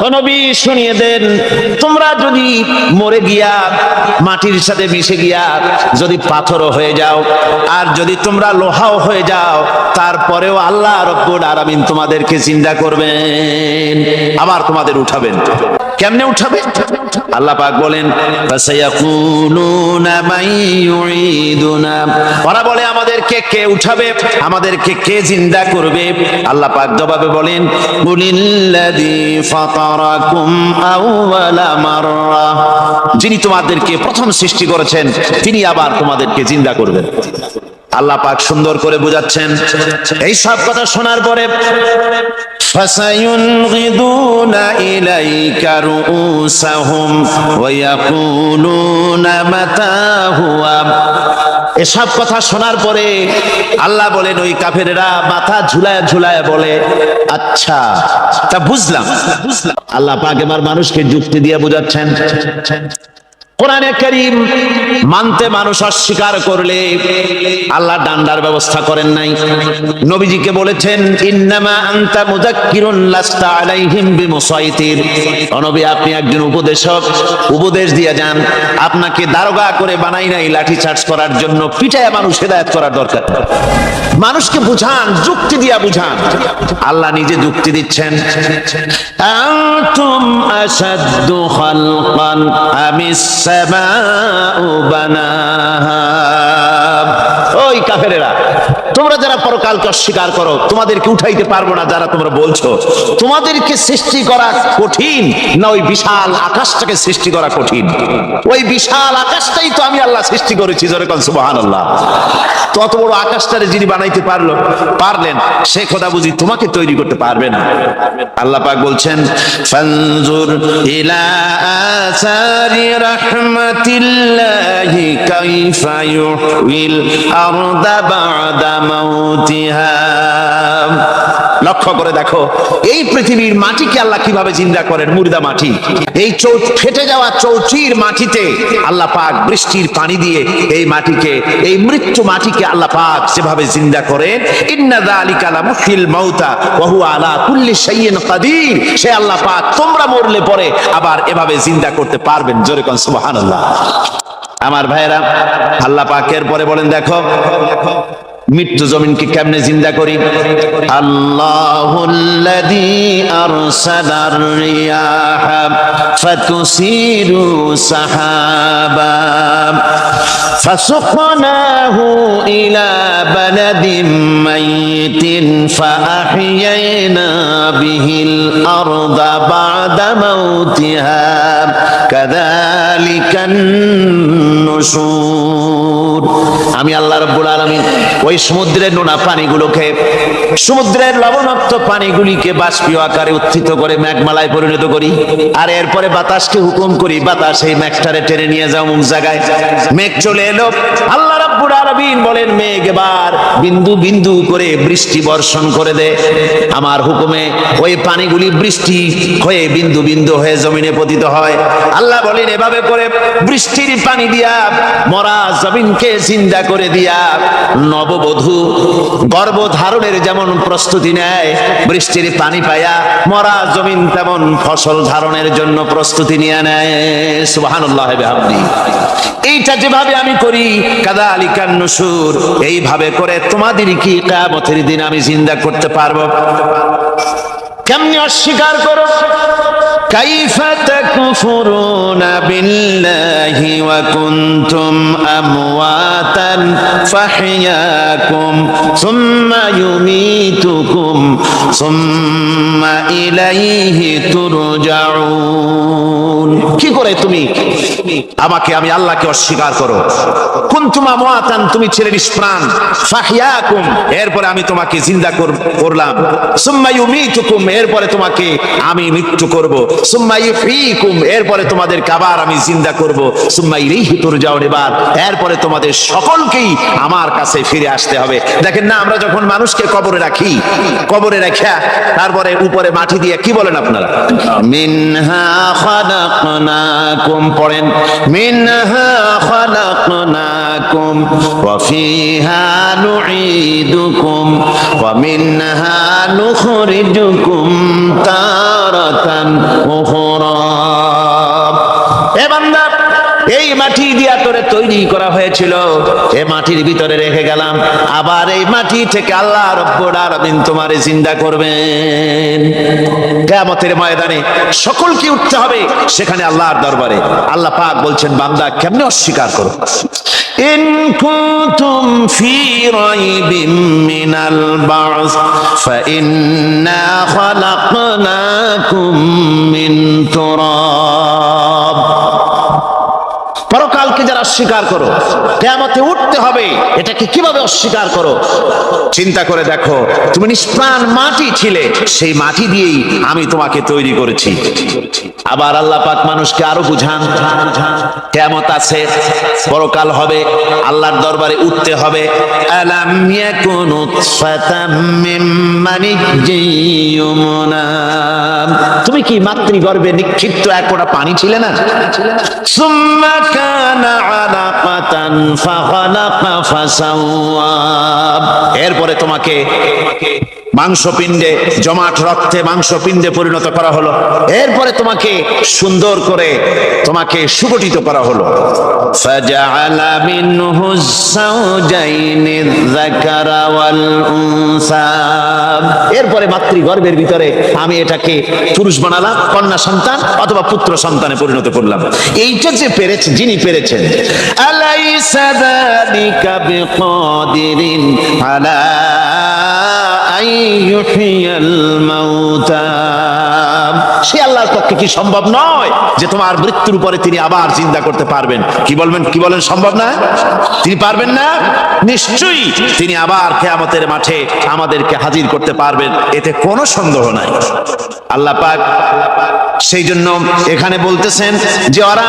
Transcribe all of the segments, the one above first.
ও নবী শুনিয়ে দেন, তোমরা যদি মরে গিয়া মাটির সাথে মিশে গিয়া যদি পাথরও হয়ে যাও, আর যদি তোমরা লোহাও হয়ে যাও, তারপরেও আল্লাহ রব্বুল আলামিন তোমাদেরকে জিন্দা করবেন, আবার তোমাদের উঠাবেন। কেমনে উঠাবেন? আল্লাহ পাক বলেন, ফাসায়াকুলুনা মান ইউঈদুনা, ওরা বলে আমাদেরকে কে উঠাবে, আমাদেরকে কে জিন্দা করবে? আল্লাহ পাক জবাবে বলেন, কুলিল্লাযী ফাতারাকুম আউওয়ালা মাররা, যিনি তোমাদেরকে প্রথম সৃষ্টি করেছেন তিনি আবার তোমাদেরকে জিন্দা করবেন। আল্লাহ পাক সুন্দর করে বুঝাচ্ছেন। এই সব কথা শোনার পরে ফাসায়ুনগিদুনা ইলাইকা রুউসাহুম ওয়া ইয়াকুলুনা মাতা হুয়া, এসব কথা শোনার পরে আল্লাহ বলেন ওই কাফেরেরা মাথা ঝুলায় ঝুলায় বলে, আচ্ছা তা বুঝলাম। আল্লাহ পাক এবার মানুষকে যুক্তি দিয়ে বুঝাচ্ছেন। কোরআনে কারীম মানতে মানুষ অস্বীকার করলে আল্লাহ ডান্ডার ব্যবস্থা করেন নাই। নবীজিকে বলেছেন, ইন্নামা আনতা মুযাক্কিরুন লাস্তা আলাইহিম বিমুসাইতির, ও নবী আপনি একজন উপদেশক, উপদেশ দিয়ে যান, আপনাকে দারোগা করে বানাই নাই লাঠি চার্জ করার জন্য, পিটায় মানুষ হেদায়েত করার দরকার। মানুষকে বুঝান, যুক্তি দিয়া বুঝান। আল্লাহ নিজে যুক্তি দিচ্ছেন, আনতুম আশাদ্দু খালকান আমিস সামাউ বানাহা, ওই কাফেরেরা তোমরা যারা পরকালকে অস্বীকার করো, তোমাদেরকে উঠাইতে পারবো না যারা তোমরা বলছো, তোমাদেরকে সৃষ্টি করা কঠিন না ওই বিশাল আকাশটাকে সৃষ্টি করা কঠিন? ওই বিশাল আকাশটাই তো আমি আল্লাহ সৃষ্টি করেছি, জোরে কোন সুবহানাল্লাহ। তত বড় আকাশটারে যিনি বানাইতে পারলেন, সে খোদা বুঝি তোমাকে তৈরি করতে পারবে না? আল্লাহ পাক বলছেন, ফানজুর ইলা আসারি রাহমাতিল্লাহি কাইফা ইউহিল আরদা বা'দা মাউতিহা, লক্ষ্য করে দেখো এই পৃথিবীর মাটিকে আল্লাহ কিভাবে জিন্দা করেন, মুর্দা মাটি। এই ফেটে যাওয়া চৌচির মাটিতে আল্লাহ পাক বৃষ্টির পানি দিয়ে এই মাটিকে, এই মৃত্যু মাটিকে আল্লাহ পাক যেভাবে জিন্দা করেন, ইন্না যালিকা লামুহিল মাউতা ওয়া হুয়া আলা কুল্লি শাইইন কাদির, সে আল্লাহ পাক তোমরা মরলে পরে আবার এভাবে জিন্দা করতে পারবেন, জোরে কোন সুবহানাল্লাহ। আমার ভাইরা, আল্লাহ পাকের পরে বলেন, দেখো মৃত্যু জমিনকে কেমনে জিন্দা করি। আল্লাহুল্লাযী আরসালার রিয়াহা ফাতুসিরু সাহাবা ফাসুকনাহু ইলা বালাদিন মাইতিন ফাআহইয়ানা বিহিল আরদা বা'দা মাউতিহা কাযালিকান নুশুর। আমি আল্লাহ রাব্বুল আলামিন ওই সমুদ্রের নোনা পানিগুলোকে, সমুদ্রের লবণাক্ত পানিগুলিকে বাষ্পীয় আকারে উত্থিত করে মেঘমালায় পরিণত করি, আর এরপরে বাতাসকে হুকুম করি, বাতাস এই মেঘটারে টেনে নিয়ে যাও মুখ জায়গায়। মেঘ চলে এলো, আল্লাহ রাব্বুল আলামিন বলেন, মেঘ এবার বিন্দু বিন্দু করে বৃষ্টি বর্ষণ করে দে। আমার হুকুমে ওই পানিগুলি বৃষ্টি হয়ে বিন্দু বিন্দু হয়ে জমিনে পতিত হয়। আল্লাহ বলেন, এভাবে করে বৃষ্টির পানি দিয়া মরা জমিনকে জিন্দা করে দিয়া নববধূ গর্ভধারণের যেমন প্রস্তুতি নেয়, বৃষ্টির পানি পায়া মরা জমিন তেমন ফসল ধারণের জন্য প্রস্তুতি নিয়ে নেয়। সুবহানাল্লাহ বিহামদি। এইটা যেভাবে আমি করি, কাযালিকান নুশুর, এইভাবে করে তোমাদের কি কিয়ামতের দিন আমি জিন্দা করতে পারবো? কেমনে অস্বীকার করো? কাইফা তাকফুরুনা বিল্লাহি ওয়া কুনতুম আমওয়াতান ফাহইয়াকুম সুম্মা ইউমীতুকুম সুম্মা ইলাইহি তুরজাউন। কি করে তুমি আমাকে, আমি আল্লাহকে অস্বীকার করো? কুনতুম আমওয়াতান, তুমি ছিলে নিষ্প্রাণ, ফাহইয়াকুম, এরপরে আমি তোমাকে জিন্দা করলাম, সুম্মা ইউমীতুকুম, এরপরে তোমাকে আমি মৃত্যু করব, সুম্মা ইউহয়িকুম, এরপরে তোমাদেরকে আবার আমি জিন্দা করব, সুম্মা ইলাইহি তুরজাউন, এরপরে তোমাদের সকলকেই আমার কাছে ফিরে আসতে হবে। দেখেন না, আমরা যখন মানুষকে কবরে রাখি, কবরে রাখা তারপরে উপরে মাটি দিয়ে কি বলেন আপনারা, মিনহা খালাকনা খালাকনাকুম, পড়েন মিনহা খালাকনাকুম ওয়া ফিহা নুঈদুকুম ওয়া মিনহা নুখরিজুকুম তারাতান উখরা। এ বান্দা, এই মাটি দিয়া তোরে তৈরি করা হয়েছিল, এই মাটির ভিতরে রেখে গেলাম, আবার এই মাটি থেকে আল্লাহ রব্বুল আলামিন তোমারে জিন্দা করবেন। কিয়ামতের ময়দানে সকলকে উঠতে হবে সেখানে আল্লাহর দরবারে। আল্লাহ পাক বলছেন, বান্দা কেমনে অস্বীকার করো? ইন কুনতুম ফি রাইবিম মিনাল বা'স ফাইন্না খালাকনাকুম মিন তুরাব। পরকালকে যারা অস্বীকার করো, কিয়ামতে উঠতে হবে, এটাকে কিভাবে অস্বীকার করো? চিন্তা করে দেখো, তুমি নিষ্প্রাণ মাটি ছিলে, সেই মাটি দিয়েই আমি তোমাকে তৈরি করেছি। আবার আল্লাহ পাক মানুষকে আরো বুঝান, কিয়ামত আছে, পরকাল হবে, আল্লাহর দরবারে উঠতে হবে। আলাম ইয়াকুনু ফাতাম মিন মানিজ্জিয়ুমনা, তুমি কি মাতৃগর্ভে নিক্ষিপ্ত এক ফোঁটা পানি ছিলে না? সুম্মা কানা আলাকাতান ফাখালাকা ফাসাওয়া, এরপরে তোমাকে মাংসপিণ্ডে, জমাট রক্তে মাংসপিণ্ডে পরিণত করা হলো, এরপরে তোমাকে সুন্দর করে তোমাকে সুগঠিত করা হলো। ফাজআলা মিনহু যাওজাইনি যাকারা ওয়াল উনসা, এরপরে মাতৃগর্ভের ভিতরে আমি এটাকে পুরুষ বানালাম, কন্যা সন্তান অথবা পুত্র সন্তানে পরিণত করলাম। এইটা যে পেরেছে, যিনি পেরেছেন, আলাইসা যালিকা বিকাদিরিন আলা আইয়ুহিয়াল মাউতা, সে আল্লাহর পক্ষে কি সম্ভব নয় যে তোমার মৃত্যুর পরে তিনি আবার জিন্দা করতে পারবেন? কি বলবেন, কি বলেন, সম্ভব না? তিনি পারবেন না? নিশ্চয়ই তিনি আবার কিয়ামতের মাঠে আমাদেরকে হাজির করতে পারবেন, এতে কোনো সন্দেহ নাই। আল্লাহ পাক সেই জন্য এখানে বলতেছেন যে ওরা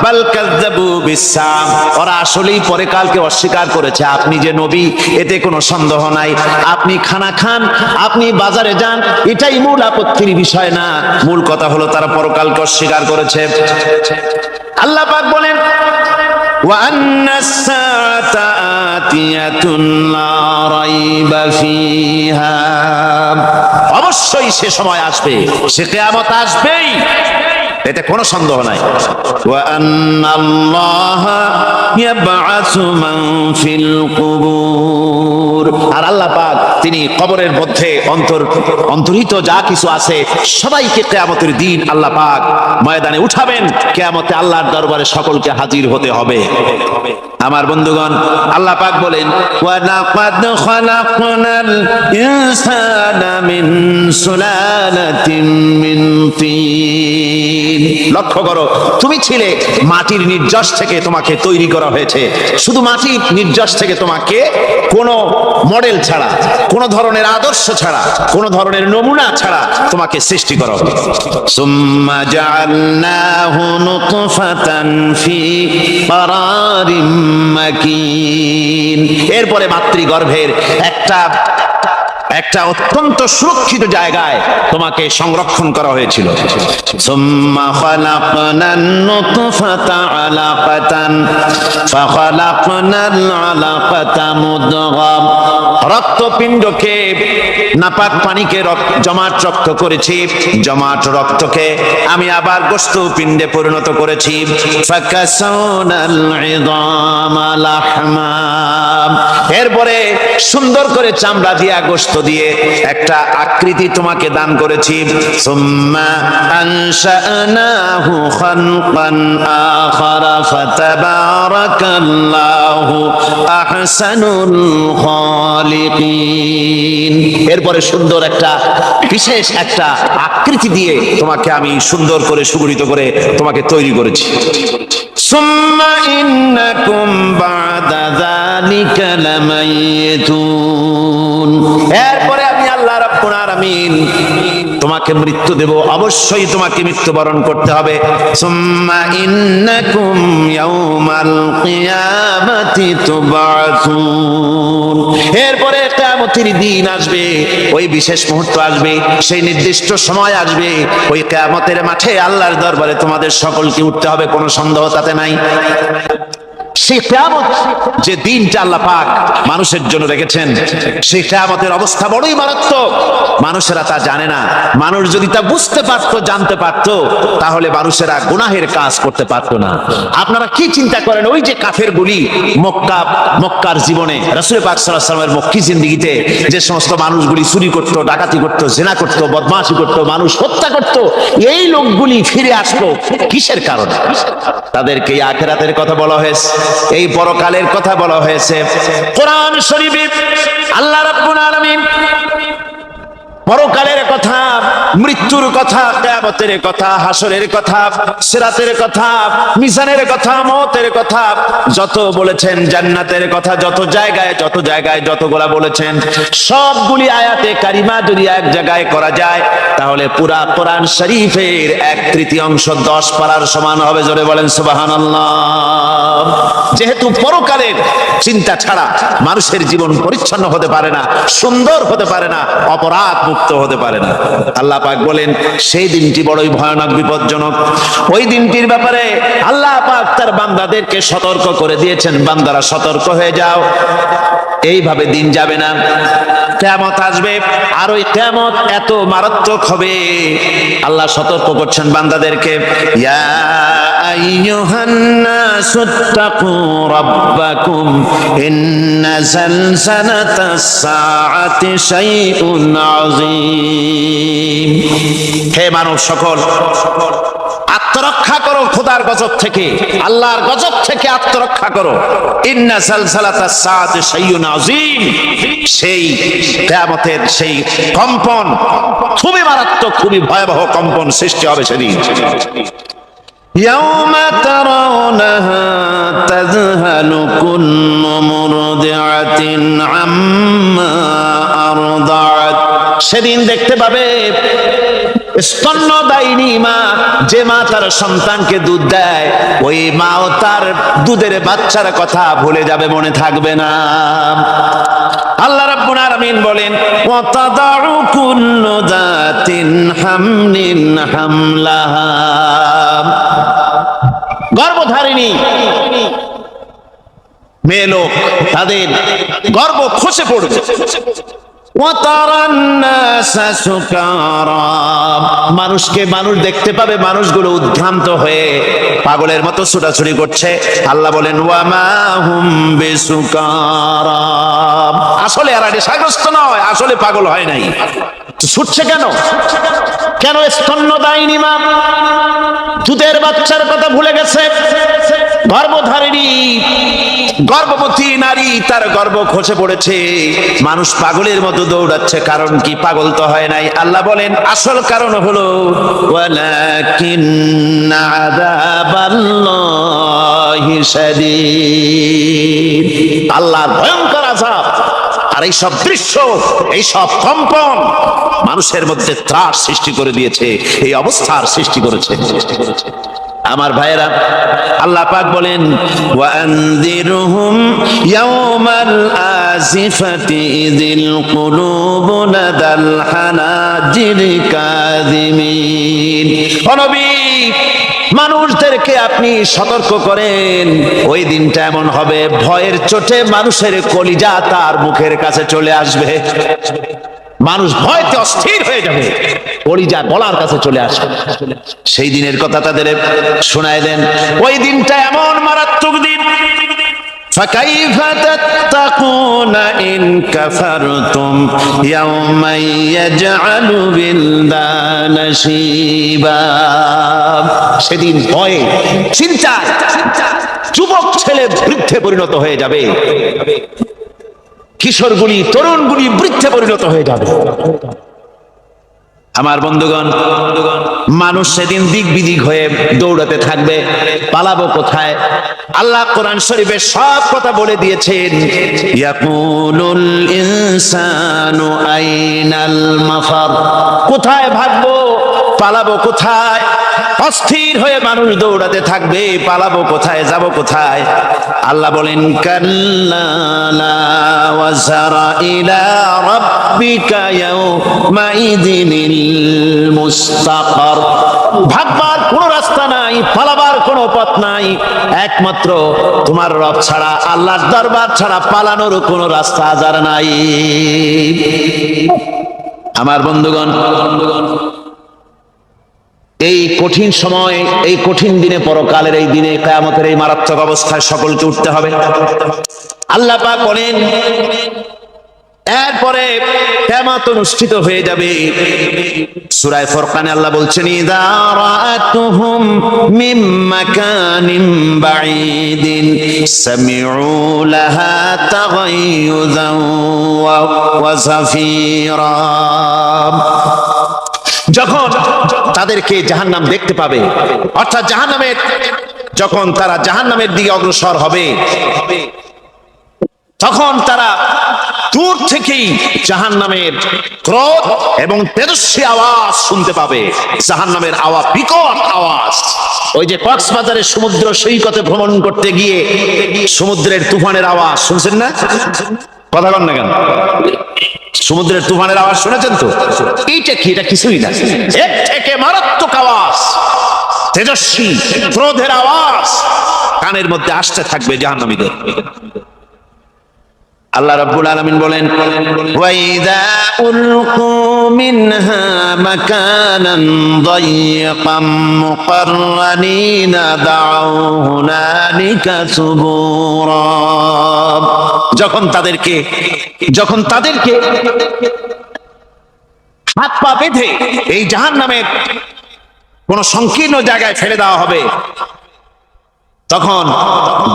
বাল কাযযাবু বিসসাম, ওরা আসলেই পরকালকে অস্বীকার করেছে। আপনি যে নবী, এতে কোনো সন্দেহ নাই। আপনি খানা খান, আপনি বাজারে যান, এটাই মূল আপত্তির বিষয় না। মূল কথা হলো তারা পরকালকে অস্বীকার করেছে। আল্লাহ পাক বলেন, ওয়া আন্নাস সাআতা আতিয়াতুন লা রাইবা ফিহা, অবশ্যই সে সময় আসবে, সে কিয়ামত আসবেই, এতে কোনো সন্দেহ নাই। ওয়া আন্নাল্লাহা ইয়াবআসু মান ফিল কুবুর, আর আল্লাহ পাক তিনি কবরের মধ্যে অন্তর্হিত যা কিছু আছে সবাইকে কিয়ামতের দিন আল্লাহ পাক ময়দানে উঠাবেন। কিয়ামতে আল্লাহর দরবারে সকলকে হাজির হতে হবে। আমার বন্ধুগণ, আল্লাহ পাক বলেন, ওয়া লাকাদ খালাকনাল ইনসানা মিন সুলালাতিন মিন তিন, লক্ষ্য করো, তুমি ছিলে মাটির নির্যাস থেকে তোমাকে তৈরি করা হয়েছে। শুধু মাটির নির্যাস থেকে তোমাকে কোনো মডেল ছাড়া, কোনো ধরনের আদর্শ ছাড়া, কোনো ধরনের নমুনা ছাড়া তোমাকে সৃষ্টি করা হবে। সুম্মা জাআলনাহু নুতফাতান ফি ক্বারারিম মাকিন, এরপরে মাতৃগর্ভের একটা অত্যন্ত সুরক্ষিত জায়গায় তোমাকে সংরক্ষণ করা হয়েছিল। সুম্মা খালাকনান নুতফাতা আলাকাতান ফাখালাকনাল আলাকাতা মুদগা, রক্তপিণ্ডকে, নাপাক পানিকে জমাট রক্ত করেছি, জমাট রক্তকে আমি আবার গোশত পিণ্ডে পরিণত করেছি। ফাকাসাউনাল ইযামা লাহমা, এরপরে সুন্দর করে চামড়া দিয়া, গোশত দিয়ে একটা আকৃতি তোমাকে দান করেছি। সুম্মা আনশানাহু খালকান আখারা ফাতাবারাকাল্লাহু আহসানুল খালিকিন, এরপরে সুন্দর একটা বিশেষ একটা আকৃতি দিয়ে তোমাকে আমি সুন্দর করে সুগঠিত করে তোমাকে তৈরি করেছি। সুম্মা ইন্নাকুম বা'দা যালিকা লামাইতুন, এরপরে আমি আল্লাহ রাব্বুল আলামিন তোমাকে মৃত্যু দেব, অবশ্যই তোমাকে মৃত্যুবরণ করতে হবে। সুম্মা ইন্নাকুম ইয়াউমাল কিয়ামাতি তুবআসুন, এরপরে কিয়ামতের দিন আসবে, ওই বিশেষ মুহূর্ত আসবে, সেই নির্দিষ্ট সময় আসবে, ওই কিয়ামতের মাঠে আল্লাহর দরবারে তোমাদের সকলকে উঠতে হবে, কোনো সন্দেহ তাতে নাই। সেই কিয়ামত যে দিনটা আল্লাহ পাক মানুষের জন্য রেখেছেন, সেই কিয়ামতের অবস্থা বড়ই মারাত্মক। মানুষেরা তা জানে না। মানুষ যদি তা বুঝতে পারতো, জানতে পারতো, তাহলে মানুষেরা গুনাহের কাজ করতে পারতো না। আপনারা কি চিন্তা করেন, ওই যে কাফেরগুলি মক্কার জীবনে, রাসূল পাক সাল্লাল্লাহু আলাইহি ওয়াসাল্লামের মক্কি জিন্দেগিতে যে সমস্ত মানুষগুলি চুরি করতো, ডাকাতি করতো, জিনা করতো, বদমাশি করতো, মানুষ হত্যা করতো, এই লোকগুলি ফিরে আসলো কিসের কারণে? তাদেরকে আখিরাতের কথা বলা হয়েছে, এই পরকালের কথা বলা হয়েছে। কোরআন শরীফে আল্লাহ রাব্বুল আলামিন পরকালের কথা, মৃত্যুর কথা, কিয়ামতের কথা, হাসরের কথা, সিরাতের কথা, মিজানের কথা, মওতের কথা যত বলেছেন, জান্নাতের কথা যত জায়গায় যতগুলা বলেছেন, সবগুলি আয়াতে কারিমা যদি এক জায়গায় করা যায়, তাহলে পুরা কোরআন শরীফের 1/3 10 পারার সমান হবে। জোরে বলেন সুবহানাল্লাহ। যেহেতু পরকালের চিন্তা ছাড়া মানুষের জীবন পরিচ্ছন্ন হতে পারে না, সুন্দর হতে পারে না, অপরাধ মুক্ত হতে পারে না। আল্লাহ পাক বলেন সেই দিনটি বড়ই ভয়ানক, বিপজ্জনক। ওই দিনটির ব্যাপারে আল্লাহ পাক তার বান্দাদেরকে সতর্ক করে দিয়েছেন, বান্দারা সতর্ক হয়ে যাও, এইভাবে দিন যাবে না, কিয়ামত আসবে। আর ওই কিয়ামত এত মারাত্মক হবে, আল্লাহ সতর্ক করছেন বান্দাদেরকে, ইয়া আইয়ুহান নাসুত্তাকু রাব্বাকুম ইন্না যালজালাতাস সাআতি শাইউন আযীম। হে মানব সকল, আত্মরক্ষা করো খোদার গজব থেকে, আল্লাহর গজব থেকে আত্মরক্ষা করো। ইন্না যালজালাতাস সাআতি শাইউন আযীম, সেই কিয়ামতের সেই কম্পন খুবই মারাত্মক, খুবই ভয়াবহ কম্পন সৃষ্টি হবে সেদিন। ইয়াউমা তারাউনাহা তাযহালু কুল্লু মুরদিআতিন আম্মা আরদাআত, সেদিন দেখতে পাবে স্তন্যদায়িনী মা, যে মা তার সন্তানকে দুধ দেয়, ওই মাও তার দুধের বাচ্চার কথা ভুলে যাবে, মনে থাকবে না। আল্লাহ রাব্বুল আলামিন বলেন, ওয়া তাদাউ কুল্লু যাতিন হামলিন হামলাহা, গর্ভধারিণী মেয়ে লোক তাদের গর্ভ খসে পড়বে। মানুষকে মানুষ দেখতে পাবে, মানুষগুলো উদ্ভ্রান্ত হয়ে পাগলের মতো ছোটাছুটি করছে। আল্লাহ বলেন, ওয়ামা হুম বিসুকারা, আসলে এরা নেশাগ্রস্ত নয়, আসলে পাগল হয় নাই। ছুটছে কেন? কেন? স্তন্যদায়িনী মা দুধের বাচ্চার কথা ভুলে গেছে। গর্ভধারিণী গর্ভবতী নারী, তার গর্ভ খসে পড়েছে, মানুষ পাগলের মতো দৌড়াচ্ছে। কারণ কি? পাগল তো হয় নাই। আল্লাহ বলেন আসল কারণ হলো ওয়ালাকিন্না আযাবাল্লাহি শাদীদ, আল্লাহর ভয়ঙ্কর আযাব। আর এই সব দৃশ্য, এই সব কম্পন মানুষের মধ্যে ত্রাস সৃষ্টি করে দিয়েছে, এই অবস্থার সৃষ্টি করেছে। আমার ভাইয়েরা, আল্লাহ পাক বলেন, ওয়া আনযিরহুম ইয়াওমাল আজিফাতি ইযিল কুলুবু লাদাল হানাজিরি কাযিমিন। ও নবী, মানুষদেরকে আপনি সতর্ক করেন, ওই দিনটা এমন হবে, ভয়ের চোটে মানুষের কলিজা তার মুখের কাছে চলে আসবে। মানুষ ভয়তে অস্থির হয়ে যাবে, কলিজা গলার কাছে চলে আসবে। সেই দিনের কথা তাদের শোনায় দেন। ওই দিনটা এমন মারাত্মক দিন, فكيف تتقون إن كفرتم يوما يجعل الولدان شيبا। সেদিন ভয়ে চিন্তায় যুবক ছেলে বৃদ্ধে পরিণত হয়ে যাবে, কিশোরগুলি তরুণগুলি বৃদ্ধে পরিণত হয়ে যাবে। আমার বন্ধুগণ, মা মানুষ সেদিন দিক বিদিক হয়ে দৌড়াতে থাকবে, পালাবো কোথায়? আল্লাহ কোরআন শরীফে সব কথা বলে দিয়েছেন। ইয়াকুলুল ইনসানু আইনাল মাফার, কোথায় ভাগবো, পালাবো কোথায়? অস্থির হয়ে মানুষ দৌড়াতে থাকবে, পালাবো কোথায়, যাব কোথায়? আল্লাহ বলেন কাল্লা লা ওয়াজারা ইলা রাব্বিকা ইয়াউমাইযিনিল মুস্তাকার, ভাগবার কোনো রাস্তা নাই, পালাবার কোনো পথ নাই, একমাত্র তোমার রব ছাড়া, আল্লাহর দরবার ছাড়া পালানোর কোনো রাস্তা আজার নাই। আমার বন্ধুগণ, এই কঠিন সময়, এই কঠিন দিনে, পরকালের এই দিনে, কিয়ামতের এই মারাত্মক অবস্থায় সকলকে উঠতে হবে। আল্লাহ পাক বলেন, এরপরে কিয়ামত অনুষ্ঠিত হয়ে যাবে। সূরা ফুরকানে আল্লাহ বলছেন, ইযা রাআতুহুম মিন মাকানিন বাঈদিন সামিউ লাহা তাগায়ুযান ওয়া যাফীরা, যখন তাদেরকে জাহান্নাম দেখতে পাবে, অর্থাৎ জাহান্নামের, যখন তারা জাহান্নামের দিকে অগ্রসর হবে, তখন তারা দূর থেকেই জাহান্নামের ক্রোধ এবং তেজস্বী আওয়াজ শুনতে পাবে। জাহান্নামের আওয়াজ, বিকট আওয়াজ। ওই যে কক্সবাজারের সমুদ্র সৈকতে ভ্রমণ করতে গিয়ে সমুদ্রের তুফানের আওয়াজ শুনছেন না? কথা বল না কেন? সমুদ্রের তুফানের আওয়াজ শুনেছেন তো? এইটা কি? এটা কিছুই না, এর থেকে মারাত্মক আওয়াজ, তেজস্বী ক্রোধের আওয়াজ কানের মধ্যে আসতে থাকবে জাহান্নামীদের। আল্লাহ রাব্বুল আলামিন বলেন, ওয়াইদা উলকু মিনহা মাকানান দায়িকাম মুকাররানিনা দাউ হুনালিকা সুবুরা, যখন তাদেরকে হাত পা বেঁধে এই জাহান্নামের কোন সংকীর্ণ জায়গায় ফেলে দেওয়া হবে, তখন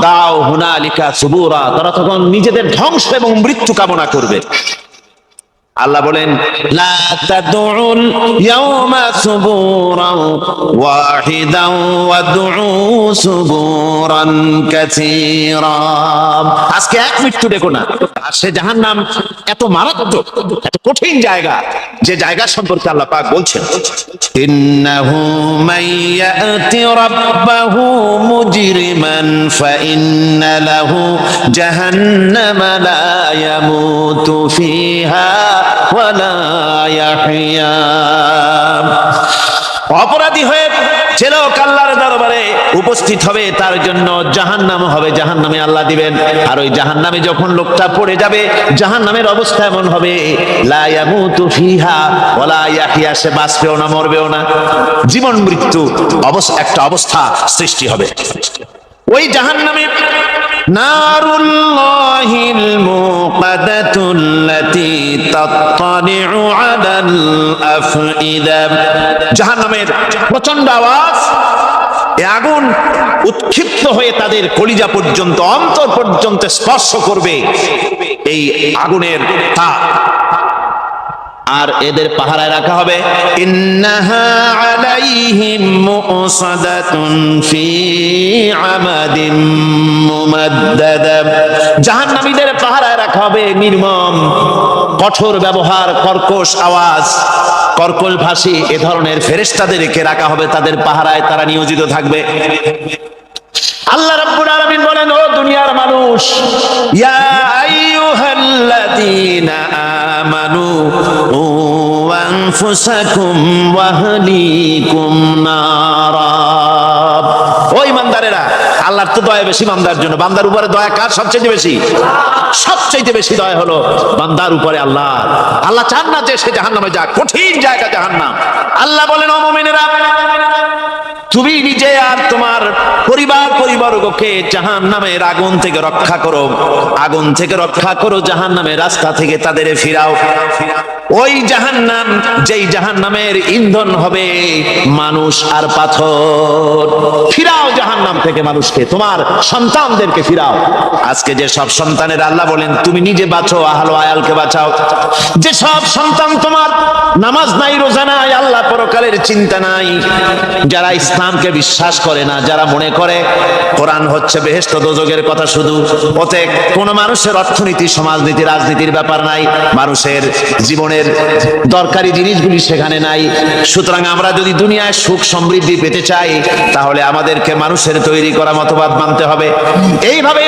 দাও হুনালিকা সুবুরা, তারা তখন নিজেদের ধ্বংস এবং মৃত্যু কামনা করবে। আল্লাহ বলেন, লা তাদউল ইয়াওমা সুবুরান ওয়াহিদান ওয়াদউ সুবুরান কাসীরা, আজকে এক মৃত্যু ডেকো না। আর সে জাহান্নাম এত মারাত্মক, এত কঠিন জায়গা, যে জায়গা সম্পর্কে আল্লাহ পাক বলছেন, ইন্নাহু মাইয়াতি রাব্বাহু মুজরিমান ফাইন্না লাহু জাহান্নামা লা ইয়ামুতু ফিহা ওয়ালা ইয়াহইয়া, অপরাধী হয়ে যে লোক আল্লাহর দরবারে উপস্থিত হবে, তার জন্য জাহান্নাম হবে, জাহান্নামে আল্লাহ দিবেন। আর ওই জাহান্নামে যখন লোকটা পড়ে যাবে, জাহান্নামের অবস্থা এমন হবে, লা ইয়ামুতু ফিহা ওয়ালা ইয়াহইয়া, সে বাঁচবেও না, মরবেও না, জীবন মৃত্যু একটা অবস্থা সৃষ্টি হবে। ওই জাহান্নামে নারুল্লাহিল মুকাদাতুল্লাতী তাত্তালিউ আলাল আফইদা, জাহান্নামের প্রচন্ড আওয়াজ, এই আগুন উৎক্ষিপ্ত হয়ে তাদের কলিজা পর্যন্ত, অন্তর পর্যন্ত স্পর্শ করবে এই আগুনের তাপ। আর এদের পাহারায় রাখা হবে, ইন্নাহা আলাইহিম মুসাদাতুন ফি আমাদিন মুমাদ্দাদা, জাহান্নামীদের পাহারায় রাখা হবে নির্মম, কঠোর ব্যবহার, কর্কশ আওয়াজ, কর্কশ ভাষী এ ধরনের ফেরেশতাদেরকে রাখা হবে তাদের পাহারায়, তারা নিয়োজিত থাকবে। আল্লাহ রাব্বুল আলামিন বলেন, ও দুনিয়ার মানুষ, ইয়া আইয়ুহাল্লাযীনা আমানু ওয়া আনফুসাকুম ওয়া আহলিকুম নারা, ও ঈমানদারেরা, আল্লাহর তো দয়া বেশি বান্দার জন্য। বান্দার উপরে দয়া কার সবচেয়ে বেশি? সবচেয়ে বেশি দয়া হলো বান্দার উপরে আল্লাহ। আল্লাহ চান না যে সে জাহান্নামে যাক, কঠিন জায়গা জাহান্নাম। আল্লাহ বলেন, ও মুমিনেরা, তুমি নিজে আর তোমার পরিবর্গ বর্গকে জাহান্নামের আগুন থেকে রক্ষা করো, আগুন থেকে রক্ষা করো, জাহান্নামের রাস্তা থেকে তাদের ফিরাও। ওই জাহান্নাম, যেই জাহান্নামের ইন্ধন হবে মানুষ আর পাথর। ফিরাও জাহান্নাম থেকে মানুষকে, তোমার সন্তানদেরকে ফিরাও। আজকে যে সব সন্তানের আল্লাহ বলেন তুমি নিজে বাঁচো, আহলো আয়ালকে বাঁচাও। যে সব সন্তান তোমার নামাজ নাই, রোজা নাই, আল্লাহ পরকালের চিন্তা নাই, যারা ইসলামকে বিশ্বাস করে না, যারা মনে করে কোরআন হচ্ছে বেহেশত দোজখের কথা শুধু, ওতে কোন মানুষের অর্থনীতি, সমাজনীতি, রাজনীতির ব্যাপার নাই, মানুষের জীবনের দরকারি জিনিসগুলি সেখানে নাই। সুতরাং আমরা যদি দুনিয়ায় সুখ সমৃদ্ধি পেতে চাই, তাহলে আমাদেরকে মানুষের তৈরি করা মতবাদ মানতে হবে। এইভাবে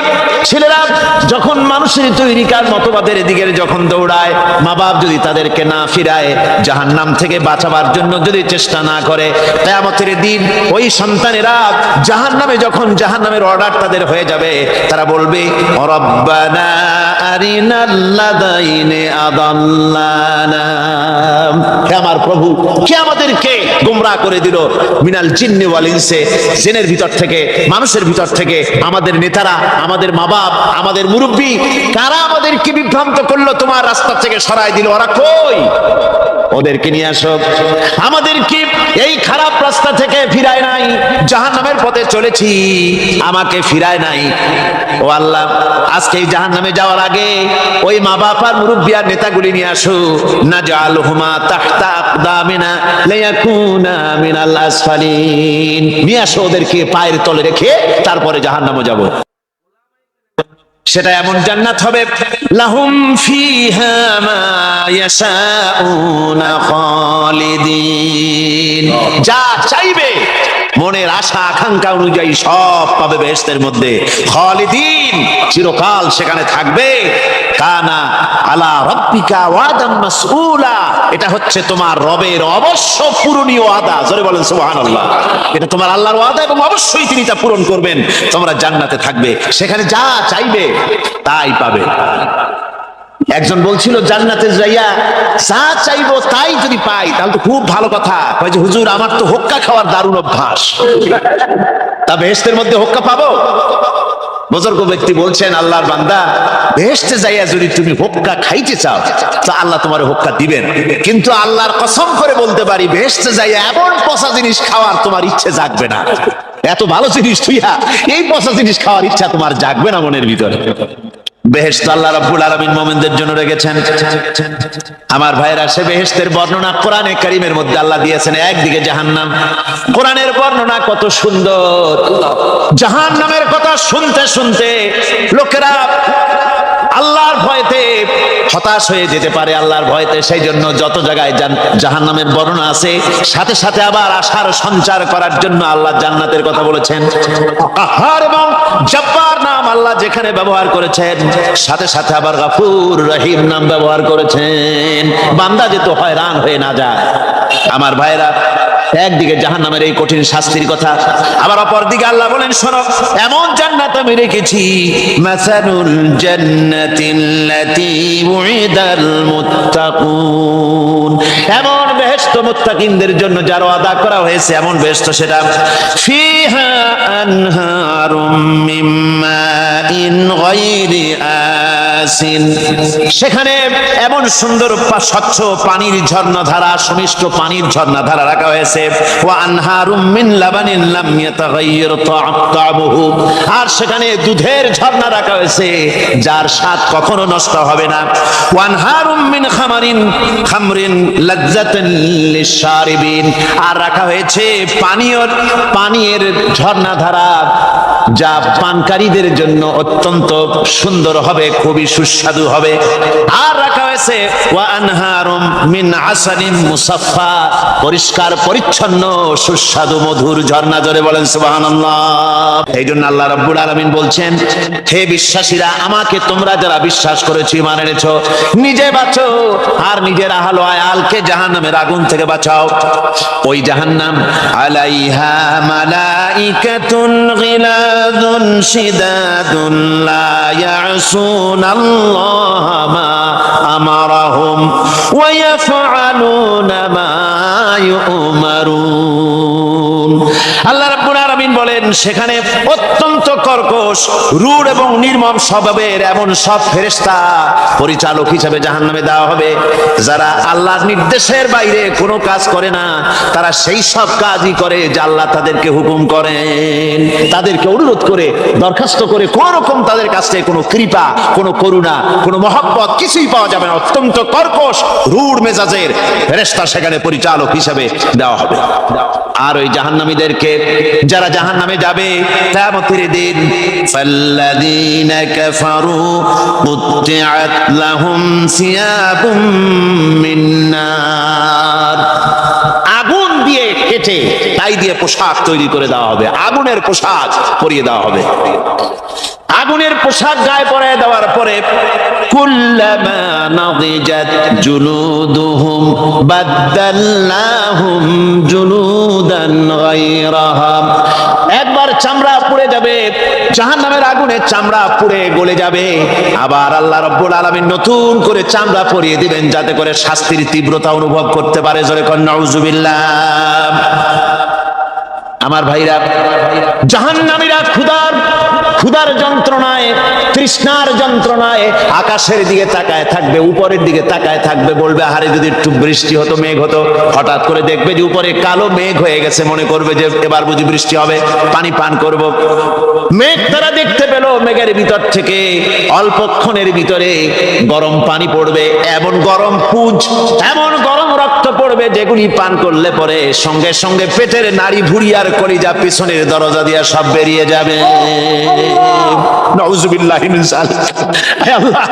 ছেলেরা যখন মানুষের তৈরিকার মতবাদের দিকে যখন দৌড়ায়, মা বাপ যদি তাদেরকে না ফিরায়, জাহান্নাম থেকে বাঁচাবার জন্য যদি চেষ্টা না করে, কিয়ামতের দিন ওই সন্তানেরা জাহান্নামে, যখন জাহান্নামের অর্ডার তাদের হয়ে যাবে, তারা বলবে রব্বানা আরিনাল্লাযাইনি আদাল্লানা, হে আমার প্রভু, কে আমাদেরকে গোমরাহ করে দিল, মিনাল জিন্নি ওয়াল ইনসি, জিনের ভিতর থেকে, মানুষের ভিতর থেকে, আমাদের নেতারা, আমাদের মা বাপ, আমাদের মুরব্বী, কারা আমাদেরকে বিভ্রান্ত করলো, তোমার রাস্তা থেকে সরাই দিল, ওরা কই? ওদেরকে নিয়ে আসো। আমাদেরকে এই খারাপ রাস্তা থেকে ফিরায় নাই, জাহান্নামের পথে চলেছি, আমাকে ফিরায় নাই। ও আল্লাহ, আজকে এই জাহান্নামে যাওয়ার আগে ওই মা বাপ আর মুরব্বি আর নেতাগুলি নিয়ে আসো। নাজআলহুমা তাহতা আকদামিনা লিয়াকুনা মিনাল আসফালিন, নিয়ে আসো ওদেরকে পায়ের তলে রেখে তারপরে জাহান্নামে যাব। সেটা এমন জান্নাত হবে, লাহুম ফিহা মা ইয়াশাউনা খালিদিন, যা চাইবে মনের আশা আকাঙ্ক্ষা অনুযায়ী সব পাবে বেহেশতের মধ্যে। খালিদিন, চিরকাল সেখানে থাকবে। কানা আলা রাব্বিকা ওয়াদাম মাসউলা, এটা হচ্ছে তোমার রবের অবশ্য পূরণীয় ওয়াদা। জোরে বলেন সুবহানাল্লাহ। এটা তোমার আল্লাহর ওয়াদা এবং অবশ্যই তিনি তা পূরণ করবেন। তোমরা জান্নাতে থাকবে, সেখানে যা চাইবে তাই পাবে। একজন বলছিল জান্নাতে যাইয়া যা চাইবো তাই যদি পাই তাহলে তো খুব ভালো কথা। কয় যে হুজুর, আমার তো হোক্কা খাওয়ার দারুণ অভ্যাস, তা বেহেশতের মধ্যে হোক্কা পাবো? বুজুর্গ ব্যক্তি বলছেন, আল্লাহর বান্দা, বেহেশতে যাইয়া যদি তুমি হোক্কা খাইতে চাও তো আল্লাহ তোমার হোক্কা দিবেন, কিন্তু আল্লাহর কসম করে বলতে পারি, বেহেশতে যাইয়া এমন পচা জিনিস খাওয়ার তোমার ইচ্ছে জাগবে না। এত ভালো জিনিস তুইয়া এই পচা জিনিস খাওয়ার ইচ্ছা তোমার জাগবে না মনের ভিতরে। বেহেশত আল্লাহ রাব্বুল আলামিন মুমিনদের জন্য রেখেছেন। আমার ভাইরা, সে বেহেশতের বর্ণনা কোরআনে কারীমের মধ্যে আল্লাহ দিয়েছেন। একদিকে জাহান্নাম, কোরআনের বর্ণনা কত সুন্দর। জাহান্নামের কথা শুনতে শুনতে লোকেরা আল্লাহর ভয়তে হতাশ হয়ে যেতে পারে, আল্লাহর ভয়তে। সেই জন্য যত জায়গায় জাহান্নামের বর্ণনা আছে, সাথে সাথে আবার আশার সঞ্চার করার জন্য আল্লাহ জান্নাতের কথা বলেছেন। কাহার এবং জব্বার নাম আল্লাহ যেখানে ব্যবহার করেছেন, সাথে সাথে আবার গফুর রহিম নাম ব্যবহার করেছেন, বান্দা যেন হয়রান হয়ে না যায়। আমার ভাইরা, একদিকে জাহান্নামের এই কঠিন শাস্তির কথা, আবার অপর দিকে আল্লাহ বলেন, শোনো, এমন জান্নাত আমি রেখেছি, মাসালুল জান্নাতিল্লাতী উইদাল মুত্তাকুন, এমন বেহেশত মুত্তাকিনদের জন্য যার ওয়াদা করা হয়েছে, এমন বেহেশত সেটা, ফিহা আনহারুম মিন মাইন গায়রি আসিন, সেখানে এমন সুন্দর স্বচ্ছ পানির ঝর্ণাধারা, সুমিষ্ট পানির ঝর্ণাধারা রাখা হয়েছে। ওয়া আনহারুম মিন লাবানিন লাম ইয়াতাগায়্যার তা'আমুহু, আর সেখানে দুধের ঝর্ণা রাখা হয়েছে যার স্বাদ কখনো নষ্ট হবে না। ওয়া আনহারুম মিন খামরিন লাযযাতান লিশ-শারিবিন, আর রাখা হয়েছে পানীয়ের ঝর্ণাধারা যা পানকারীদের জন্য অত্যন্ত সুন্দর হবে, খুবই সুস্বাদু হবে। আর রাখা হয়েছে ওয়া আনহারুম মিন আসালিন মুসাফফা, পরিষ্কার পরিচ্ছন্ন সুস্বাদু মধুর ঝর্ণা। জোরে বলেন সুবহানাল্লাহ। এই জন্য আল্লাহ রাব্বুল আলামিন বলছেন, হে বিশ্বাসীরা, আমাকে তোমরা যারা বিশ্বাস করেছো, ঈমান এনেছো, নিজে বাঁচো আর নিজের আহল আয়ালকে জাহান্নামের আগুন থেকে বাঁচাও। ওই জাহান্নাম আলাইহা মালাইকাতুন গিলাযুন শিদাদুন লা ইয়াসুনাল্লাহা মা আমারাহুম ওয়া ইয়াফআলুনা মা ইউমারুন। আল্লাহ রাব্বুল আলামিন বলেন, সেখানে অত্যন্ত কর্কশ, রূঢ় এবং নির্মম স্বভাবের এমন সব ফেরেশতা পরিচালক হিসেবে জাহান্নামে দেওয়া হবে। যারা আল্লাহর নির্দেশের বাইরে কোনো কাজ করে না, তারা সেই সব কাজই করে যা আল্লাহ তাদেরকে হুকুম করেন। তাদেরকে অনুরোধ করে, দরখাস্ত করে কোন রকম তাদের কাছ থেকে কোনো কৃপা, কোনো করুণা, কোনো মহব্বত কিছুই পাওয়া যাবে না। অত্যন্ত কর্কশ, রূঢ় মেজাজের ফেরেশতা সেখানে পরিচালক হিসেবে দেওয়া হবে। আর ওই জাহান্নামীদেরকে, যারা জাহান্নামে যাবে কিয়ামতের দিন, ফাল্লাযীনা কাফারু কুত্তিআত লাহুম সিয়াবুম মিন নার, আগুন দিয়ে কেটে তাই দিয়ে পোশাক তৈরি করে দেওয়া হবে, আগুনের পোশাক পরিয়ে দেওয়া হবে। আগুনের পোশাক গায়ে পরায় দেওয়ার পরে কুল্লামা নাদিজাত জুলুদুহুম বাদদালনাহুম জুলুদান গায়রাহা, একবার চামড়া পুড়ে যাবে, জাহান্নামের আগুনে চামড়া পুড়ে গলে যাবে, আবার আল্লাহ রাব্বুল আলামিন নতুন করে চামড়া পরিয়ে দিবেন যাতে করে শাস্তির তীব্রতা অনুভব করতে পারে। জোরে কোন নাউজুবিল্লাহ। আমার ভাইরা, জাহান্নামীরা ক্ষুধার যন্ত্রণায়, তৃষ্ণার যন্ত্রণায় আকাশের দিকে তাকায় থাকবে, উপরের দিকে তাকায় থাকবে, বলবে আরে যদি একটু বৃষ্টি হতো, মেঘ হতো। হঠাৎ করে দেখবে যে উপরে কালো মেঘ হয়ে গেছে, মনে করবে যে এবার বুঝি বৃষ্টি হবে, পানি পান করব। মেঘ তারা দেখতে পেল, মেঘের ভিতর থেকে অল্পক্ষণের ভিতরে গরম পানি পড়বে, এমন গরম পুঁজ, এমন গরম রক্ত পড়বে যেগুলি পান করলে পরে সঙ্গে সঙ্গে পেটের নাড়ি ভুঁড়ি আর কলিজা পিছনের দরজা দিয়ে সব বেরিয়ে যাবে। নাউজুবিল্লাহি মিন যালিক। হে আল্লাহ,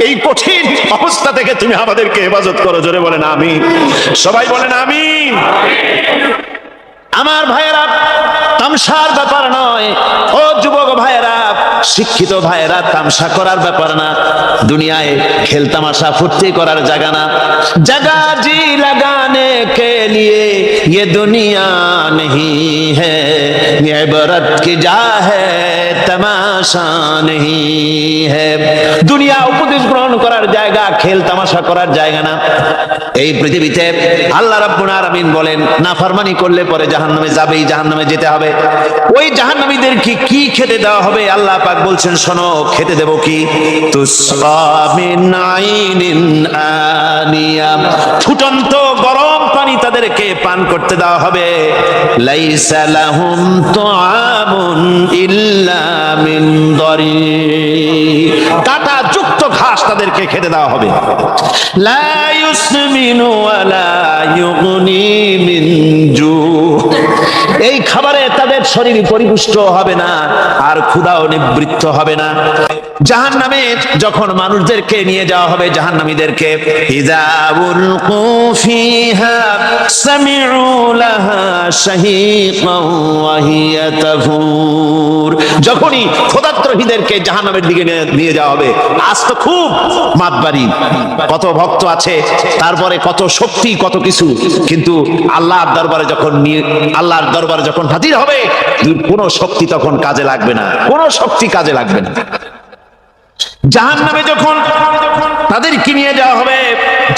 এই কঠিন অবস্থা থেকে তুমি আমাদেরকে হেফাজত করো। জোরে বলেন আমিন। সবাই বলেন আমিন। আমার ভাইয়েরা, তামসার ব্যাপার নয়। ও যুবক ভাইয়েরা, শিক্ষিত ভাইয়েরা, তামসা করার ব্যাপার না। দুনিয়ায় খেল তামাশা ফুর্তি করার জায়গা না। জায়গা জি লাগানে কে লিয়ে ये दुनिया नहीं है, ये इबरत की जा है तमाशा नहीं है। দুনিয়া উপদেশ গ্রহণ করার জায়গা, খেল তামাশা করার জায়গা না। এই পৃথিবীতে আল্লাহ রাব্বুল আলামিন বলেন, নাফরমানি করলে পরে জাহান্নামে যাবেই, জাহান্নামে যেতে হবে। ওই জাহান্নামীদের কি খেতে দেওয়া হবে? আল্লাহ পাক বলছেন, শোনো, খেতে দেব কি? তুসকা মিন আইনিন আনিয়া, ফুটন্ত গরম পানি তাদেরকে পান করতে দেওয়া হবে। লাইসা লাহুম তুআমুন ইল্লা মিন দরি, কাঁটা যুক্ত ঘাস তাদেরকে খেতে দেওয়া হবে। লা ইউসমিনু ওয়ালা ইউগনি মিন জু, এই খাবারে তাদের শরীর পরিপুষ্ট হবে না, আর ক্ষুধাও নিবৃত্ত হবে না। জাহান্নামে যখন মানুষদেরকে নিয়ে যাওয়া হবে, জাহান্নামীদেরকে, ইযা উলকু ফিহা সামিউ লাহা শাহীকান ওয়া হিয়া তাফুর, যখনই ক্ষুধার্তহীনদেরকে জাহান্নামের দিকে নিয়ে যাওয়া হবে, আজ তো খুব মাতবাড়ি, কত ভক্ত আছে, তারপরে কত শক্তি, কত কিছু, কিন্তু আল্লাহর দরবারে যখন হাজির হবে, কোনো শক্তি তখন কাজে লাগবে না, কোনো শক্তি কাজে লাগবে না। জাহান্নামে যখন তাদেরকে নিয়ে যাওয়া হবে,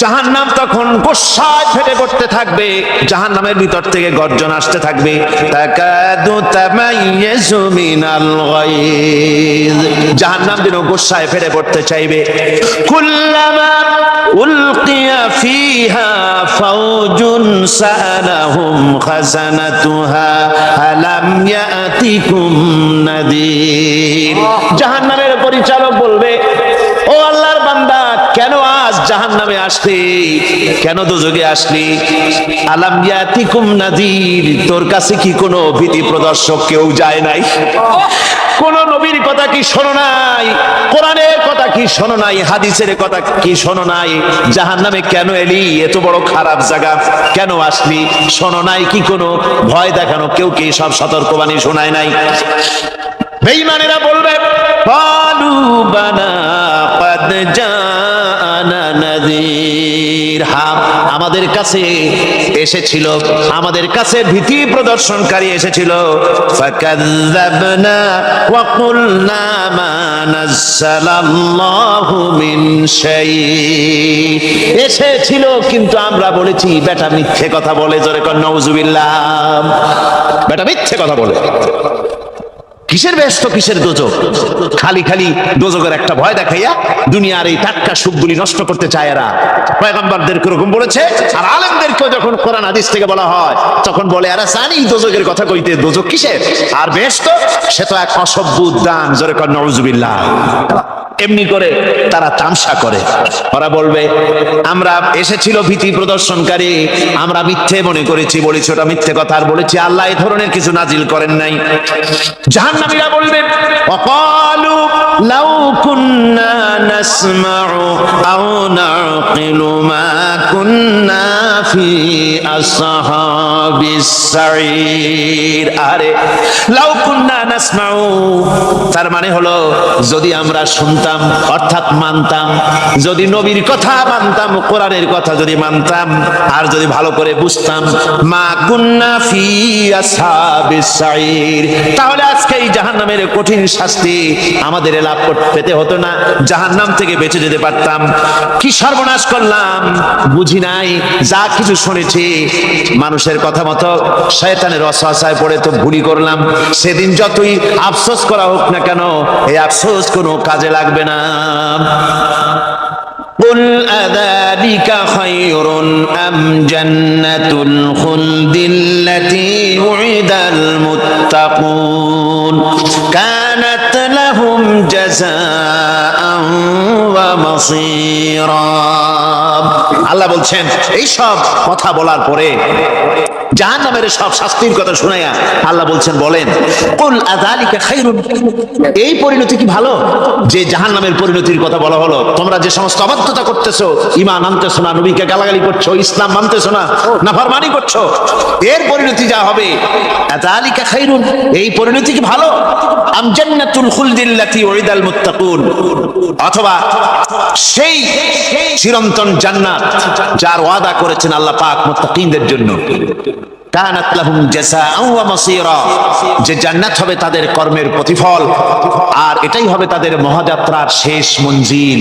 জাহান্নাম তখন গোসায় ফেটে পড়তে থাকবে, জাহান্নামের ভিতর থেকে গর্জন আসতে থাকবে, তাকাদু তামাইয়াজু মিনাল গায়জ, জাহান্নাম যেন গোসায় ফেটে পড়তে চাইবে। কুল্লামা উলকিয়া ফিহা ফাওজুন সালাহুম খাজানাতুহা আলাম ইয়াতিকুম নাদির, জাহান্নামের পরিচালক বলবে, ও আল্লাহর বান্দা, কেন আজ জাহান্নামে আসলি, কেন দোজখে আসলি? আলাম ইয়াতিকুম নাদির, তোর কাছে কি কোনো ভীতি প্রদর্শক কেউ যায় নাই? কোন নবীর কথা কি শোনো নাই? কোরআনের কথা কি শোনো নাই? হাদিসের কথা কি শোনো নাই? জাহান্নামে কেন এলি? এত বড় খারাপ জায়গা কেন আসলি? শোনো নাই কি কোনো ভয় দেখানো কেউ কি সব সতর্কবাণী শোনায় নাই? বেঈমানেরা বলবে, ক্বালু বানা ক্বাদ জাআনা নাযীর, হ্যাঁ, আমাদের কাছে এসেছিল, আমাদের কাছে ভীতি প্রদর্শনকারী এসেছিল। ফাকাযযাবনা ওয়া কুলনা মা নাযালাল্লাহু মিন শাই, এসেছিল কিন্তু আমরা বলেছি বেটা মিথ্যে কথা বলে। জোরে কর নাউজুবিল্লাহ, বেটা মিথ্যে কথা বলে। কিসের ব্যস্ত, কিসের দোজক? খালি খালি দোজকের একটা ভয় দেখাইয়া দুনিয়ার এই টাটকা সুখগুলি নষ্ট করতে চায় এরা। পয়গম্বরদেরকে এরকম বলেছে, আর আলেমদেরকেও যখন কোরআন হাদিস থেকে বলা হয় তখন বলে এরা জানি দোজকের কথা কইতে, দোজক কিসের? আর ব্যস্ত সে তো এক অসভ্য উদ্যান, জোরে কর নাউজুবিল্লাহ। এমনি করে তারা তামসা করে। ওরা বলবে আমরা এসেছিল ভীতি প্রদর্শনকারী, আমরা মিথ্যে মনে করেছি, বলেছি ওটা মিথ্যে কথা, আর বলেছি আল্লাহ এই ধরনের কিছু নাজিল করেন নাই। জাহান্নামীরা বলবে ওয়াকালু লাউ কুন্না নাসমাউ আও নাকিলু মা কুন্না ফি আসহাবিস সাঈর। আরে লাউ কুন্না নাসমাউ, তার মানে হলো যদি আমরা শুনতাম অর্থাৎ মানতাম, যদি নবীর কথা মানতাম, কোরআনের কথা যদি মানতাম, আর যদি ভালো করে বুঝতাম, মা কুন্না ফি আসহাবিস সাঈর, তাহলে আজকে এই জাহান্নামের কঠিন শাস্তি আমাদের লাভ পেতে হতো না, জাহান্নাম থেকে বেঁচে যেতে পারতাম। কি সর্বনাশ করলাম বুঝি নাই, যা কিছু শুনেছি মানুষের কথা মতো শয়তানের ওয়াসওয়াসায় পড়ে তো ভুলই করলাম। সেদিন যতই আফসোস করা হোক না কেন, এই আফসোস কোনো কাজে লাগবে না। قل أذلك خير أم جنة الخلد التي وعد المتقون كانت لهم جزاء ومصيرا। আল্লাহ বলছেন এই সব কথা বলার পরে, জাহান্নামের সব শাস্তির কথা শুনাইয়া আল্লাহ বলছেন বলেন কুল আযালিকা খায়রুন, এই পরিণতি কি ভালো যে জাহান্নামের পরিণতির কথা বলা হলো? তোমরা যে সমস্ত অবাধ্যতা করতেছো, ঈমান আনতেছো না, নবীকে গালাগালি করছো, ইসলাম মানতেছো না, নাফরমানি করছো, এর পরিণতি যা হবে, আযালিকা খায়রুন, এই পরিণতি কি ভালো? আম জান্নাতুল খুলদিল্লাতী উইদাল মুত্তাকুন, অথবা সেই চিরন্তন জান্নাত যার ওয়াদা করেছেন আল্লাহ পাক মুত্তাকিনদের জন্য। কানাত লাহুম জাযাআন ওয়া মাসীরা, যে জান্নাত হবে তাদের কর্মের প্রতিফল, আর এটাই হবে তাদের মহাযাত্রার শেষ মঞ্জিল।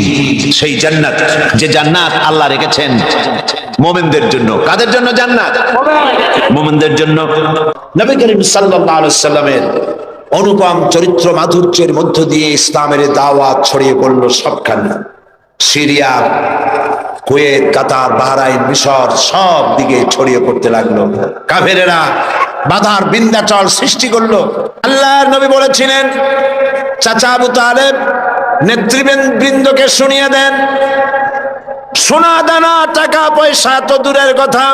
সেই জান্নাত, যে জান্নাত আল্লাহ রেখেছেন মুমিনদের জন্য। কাদের জন্য জান্নাত? মুমিনদের জন্য। নবী করিম সাল্লাল্লাহু আলাইহি ওয়াসাল্লামের অনুপম চরিত্র মাধুর্যের মধ্য দিয়ে ইসলামের দাওয়াত ছড়িয়ে পড়ল সবখানে। সিরিয়া, কুয়েত, কাতার, বাহরাইন, মিশর, সব দিকে ছড়িয়ে পড়তে লাগলো। কাফেরেরা বাধার বিন্ধ্যাচল সৃষ্টি করলো। আল্লাহর নবী বলেছিলেন, চাচা আবু তালেব নেতৃবৃন্দকে শুনিয়ে দেন, সোনা দানা টাকা পয়সা তো দূরের কথা,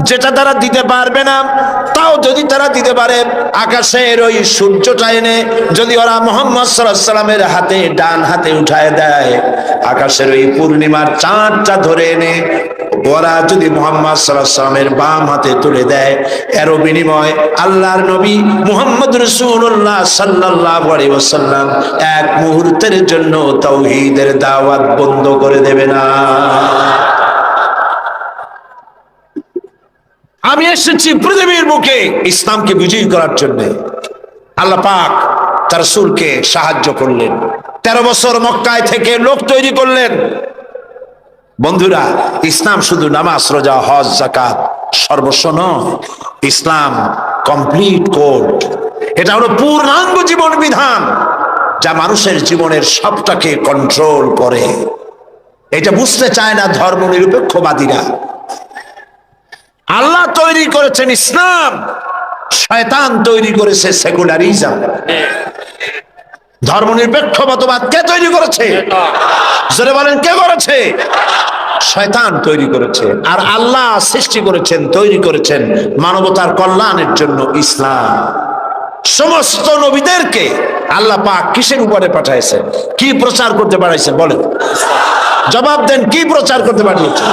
যেটা তারা দিতে পারবে না, তাও যদি তারা দিতে পারে আকাশের ওই সূর্যটা এনে যদি ওরা মুহাম্মদ সাল্লাল্লাহু আলাইহি ওয়াসাল্লামের হাতে, ডান হাতে উঠায় দেয়, আকাশের ওই পূর্ণিমার চাঁদটা ধরে এনে ওরা যদি মুহাম্মদ সাল্লাল্লাহু আলাইহি ওয়াসাল্লামের বাম হাতে তুলে দেয়, এর বিনিময় আল্লাহর নবী মুহাম্মদ রাসূলুল্লাহ সাল্লাল্লাহু আলাইহি ওয়াসাল্লাম এক মুহূর্তের জন্য তাওহীদের দাওয়াত বন্ধ করে দেবে না। আমি এসেছি পৃথিবীর বুকে ইসলামকে বিজয়ী করার জন্য। আল্লাহ পাক তার রাসূলকে সাহায্য করলেন, 13 বছর মক্কায় থেকে লোক তৈরি করলেন। বন্ধুরা, ইসলাম শুধু নামাজ, রোজা, হজ, যাকাত সর্বস্ব নয়, ইসলাম কমপ্লিট কোড। এটা হলো পূর্ণাঙ্গ জীবন বিধান যা মানুষের জীবনের সবটাকে কন্ট্রোল করে। এটা বুঝতে চায় না ধর্ম নিরপেক্ষবাদীরা। আল্লাহ তৈরি করেছেন ইসলাম, শয়তান তৈরি করেছে সেকুলারিজম। ধর্মনিরপেক্ষ মতবাদ কে তৈরি করেছে? জোরে বলেন, কে করেছে? শয়তান তৈরি করেছে। আর আল্লাহ সৃষ্টি করেছেন, তৈরি করেছেন মানবতার কল্যাণের জন্য ইসলাম। সমস্ত নবীদেরকে আল্লাহ পাক কিসের উপরে পাঠাইছেন? কি প্রচার করতে পাঠাইছেন বলেন? জবাব দেন, কি প্রচার করতে পাঠিয়েছেন?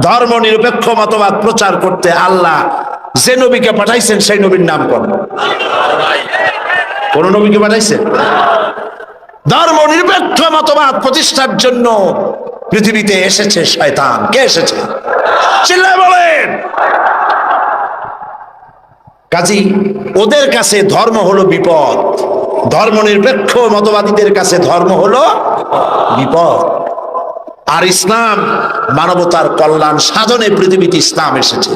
ধর্ম নিরপেক্ষ মতবাদ প্রচার করতে আল্লাহ যে নবীকে পাঠাইছেন সেই নবীর নাম কোন? কোন নবীকে পাঠাইছেন? ধর্ম নিরপেক্ষ মতবাদ প্রতিষ্ঠার জন্য পৃথিবীতে এসেছে শয়তান। কে এসেছে? চিল্লায় বলেন। কাজী ওদের কাছে ধর্ম হলো বিপদ, ধর্ম নিরপেক্ষ মতবাদীদের কাছে ধর্ম হলো বিপদ। আর ইসলাম মানবতার কল্যাণ সাধনে পৃথিবীতে ইসলাম এসেছে।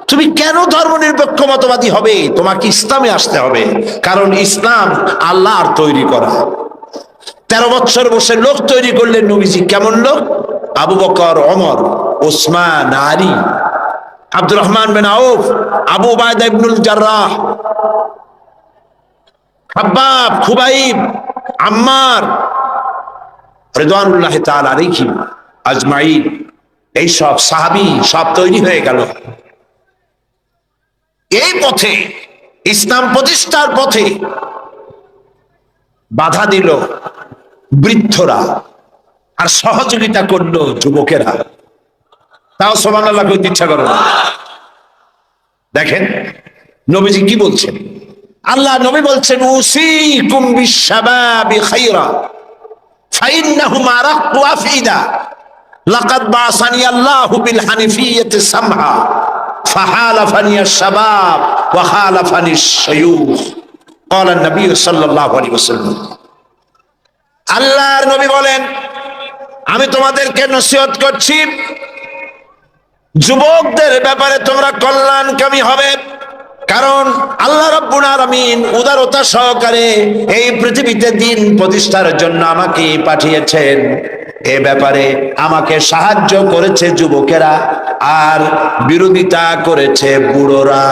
তুমি কেন ধর্মনিরপেক্ষ মতবাদী হবে? তোমাকে ইসলামে আসতে হবে, কারণ ইসলাম আল্লাহর তৈরি করা। 13 বছর বসে লোক তৈরি করলেন নবীজি। কেমন লোক? আবু বকর, ওমর, ওসমান, আলী, আব্দুর রহমান বিন আউফ, আবু উবাইদা ইবনুল জাররাহ, খাব্বাব, খুবাইব, আম্মার রিদওয়ানুল্লাহি তাআলা আলাইহিম আজমাইন। এই সব সাহাবী সব তৈরি হয়ে গেল। এই পথে, ইসলাম প্রতিষ্ঠার পথে বাধা দিল বৃদ্ধরা, আর সহযোগিতা করলো যুবকেরা। তাও সুবহানাল্লাহ কইতে ইচ্ছা করে না। দেখেন নবীজি কি বলছেন। আল্লাহ নবী বলছেন, উসিকুম বিশ-শাবাবি খায়রা ফাইন্নাহুম আরাক্কু আফইদা লাকাদ বাসানি আল্লাহু বিল হানিফিয়্যাতি সামহা ফাহালাফানি আশ-শাবাব ওয়া খালাফানি আশ-শায়ুখ। ক্বালা নবী সাল্লাল্লাহু আলাইহি ওয়াসাল্লাম। আল্লাহর নবী বলেন, আমি তোমাদেরকে নসিহত করছি, যুবকদের ব্যাপারে তোমরা কল্যাণকামী হবে, কারণ আল্লাহ রাব্বুল আলামিন উদারতা সহকারে এই পৃথিবীতে দ্বীন প্রতিষ্ঠার জন্য আমাকে পাঠিয়েছেন। এ ব্যাপারে আমাকে সাহায্য করেছে যুবকেরা, আর বিরোধিতা করেছে বুড়োরা।